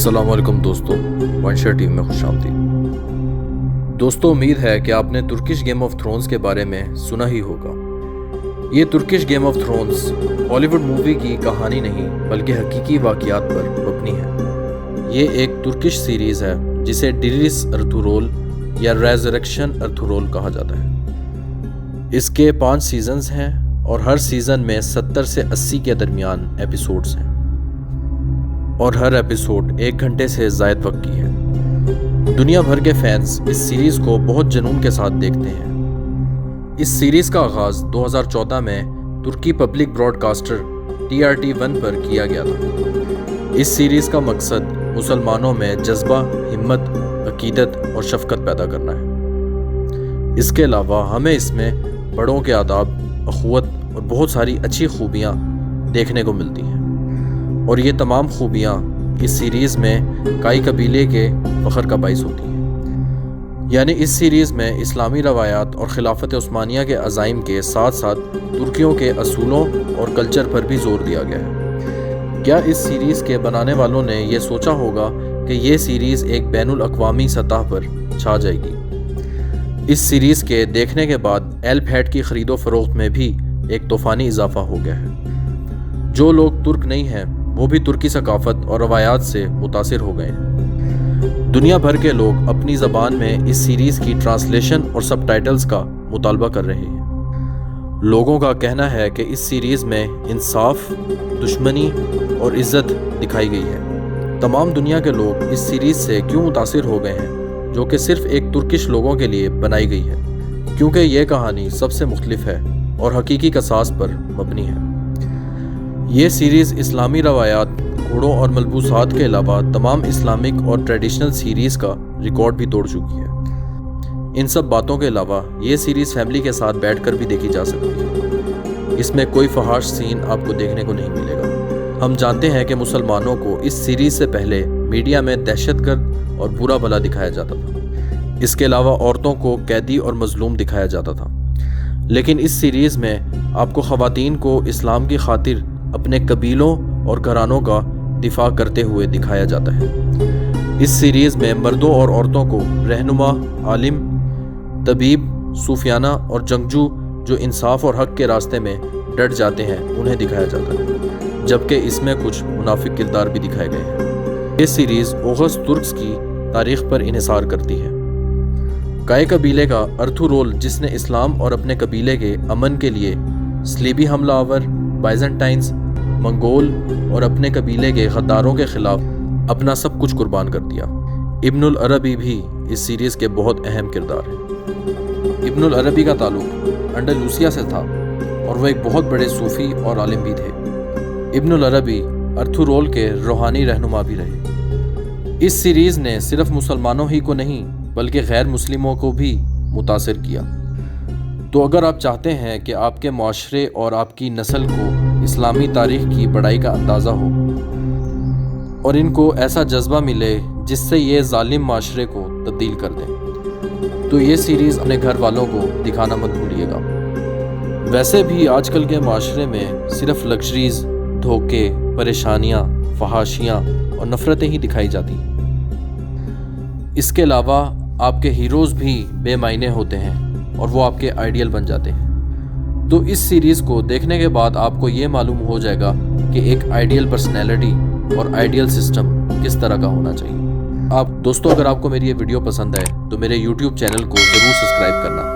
السلام علیکم دوستو، ونشر ٹیم میں خوش آمدید۔ دوستو، امید ہے کہ آپ نے ترکش گیم آف تھرونز کے بارے میں سنا ہی ہوگا۔ یہ ترکش گیم آف تھرونز ہالی ووڈ مووی کی کہانی نہیں بلکہ حقیقی واقعات پر مبنی ہے۔ یہ ایک ترکش سیریز ہے جسے ڈیریس ارطغرل یا ریزریکشن ارطغرل کہا جاتا ہے۔ اس کے 5 سیزنز ہیں اور ہر سیزن میں 70 سے 80 کے درمیان ایپیسوڈز ہیں، اور ہر ایپیسوڈ 1 گھنٹے سے زائد وقت کی ہے۔ دنیا بھر کے فینس اس سیریز کو بہت جنون کے ساتھ دیکھتے ہیں۔ اس سیریز کا آغاز 2014 میں ترکی پبلک براڈ کاسٹر TRT1 پر کیا گیا تھا۔ اس سیریز کا مقصد مسلمانوں میں جذبہ، ہمت، عقیدت اور شفقت پیدا کرنا ہے۔ اس کے علاوہ ہمیں اس میں بڑوں کے آداب، اخوت اور بہت ساری اچھی خوبیاں دیکھنے کو ملتی ہیں، اور یہ تمام خوبیاں اس سیریز میں کائی قبیلے کے فخر کا باعث ہوتی ہیں۔ یعنی اس سیریز میں اسلامی روایات اور خلافت عثمانیہ کے عزائم کے ساتھ ساتھ ترکیوں کے اصولوں اور کلچر پر بھی زور دیا گیا ہے۔ کیا اس سیریز کے بنانے والوں نے یہ سوچا ہوگا کہ یہ سیریز ایک بین الاقوامی سطح پر چھا جائے گی؟ اس سیریز کے دیکھنے کے بعد ایلپ ہیٹ کی خرید و فروخت میں بھی ایک طوفانی اضافہ ہو گیا ہے۔ جو لوگ ترک نہیں ہیں وہ بھی ترکی ثقافت اور روایات سے متاثر ہو گئے ہیں۔ دنیا بھر کے لوگ اپنی زبان میں اس سیریز کی ٹرانسلیشن اور سب ٹائٹلز کا مطالبہ کر رہے ہیں۔ لوگوں کا کہنا ہے کہ اس سیریز میں انصاف، دشمنی اور عزت دکھائی گئی ہے۔ تمام دنیا کے لوگ اس سیریز سے کیوں متاثر ہو گئے ہیں، جو کہ صرف ایک ترکش لوگوں کے لیے بنائی گئی ہے؟ کیونکہ یہ کہانی سب سے مختلف ہے اور حقیقی قصاص پر مبنی ہے۔ یہ سیریز اسلامی روایات، گھوڑوں اور ملبوسات کے علاوہ تمام اسلامک اور ٹریڈیشنل سیریز کا ریکارڈ بھی توڑ چکی ہے۔ ان سب باتوں کے علاوہ یہ سیریز فیملی کے ساتھ بیٹھ کر بھی دیکھی جا سکتی ہے۔ اس میں کوئی فحش سین آپ کو دیکھنے کو نہیں ملے گا۔ ہم جانتے ہیں کہ مسلمانوں کو اس سیریز سے پہلے میڈیا میں دہشت گرد اور برا بھلا دکھایا جاتا تھا۔ اس کے علاوہ عورتوں کو قیدی اور مظلوم دکھایا جاتا تھا، لیکن اس سیریز میں آپ کو خواتین کو اسلام کی خاطر اپنے قبیلوں اور گھرانوں کا دفاع کرتے ہوئے دکھایا جاتا ہے۔ اس سیریز میں مردوں اور عورتوں کو رہنما، عالم، طبیب، صوفیانہ اور جنگجو جو انصاف اور حق کے راستے میں ڈٹ جاتے ہیں انہیں دکھایا جاتا ہے، جبکہ اس میں کچھ منافق کردار بھی دکھائے گئے ہیں۔ یہ سیریز اوغز ترکس کی تاریخ پر انحصار کرتی ہے۔ کائی قبیلے کا ارطغرل، جس نے اسلام اور اپنے قبیلے کے امن کے لیے صلیبی حملہ آور، بائزنٹائنز، منگول اور اپنے قبیلے کے غداروں کے خلاف اپنا سب کچھ قربان کر دیا۔ ابن العربی بھی اس سیریز کے بہت اہم کردار ہیں۔ ابن العربی کا تعلق انڈلوسیا سے تھا اور وہ ایک بہت بڑے صوفی اور عالم بھی تھے۔ ابن العربی ارطغرل کے روحانی رہنما بھی رہے۔ اس سیریز نے صرف مسلمانوں ہی کو نہیں بلکہ غیر مسلموں کو بھی متاثر کیا۔ تو اگر آپ چاہتے ہیں کہ آپ کے معاشرے اور آپ کی نسل کو اسلامی تاریخ کی بڑائی کا اندازہ ہو اور ان کو ایسا جذبہ ملے جس سے یہ ظالم معاشرے کو تبدیل کر دیں، تو یہ سیریز اپنے گھر والوں کو دکھانا مت بھولیے گا۔ ویسے بھی آج کل کے معاشرے میں صرف لگژریز، دھوکے، پریشانیاں، فحاشیاں اور نفرتیں ہی دکھائی جاتی ہیں۔ اس کے علاوہ آپ کے ہیروز بھی بے معنی ہوتے ہیں اور وہ آپ کے آئیڈیل بن جاتے ہیں۔ تو اس سیریز کو دیکھنے کے بعد آپ کو یہ معلوم ہو جائے گا کہ ایک آئیڈیل پرسنالٹی اور آئیڈیل سسٹم کس طرح کا ہونا چاہیے۔ دوستو، اگر آپ کو میری یہ ویڈیو پسند ہے تو میرے YouTube چینل کو ضرور سبسکرائب کرنا۔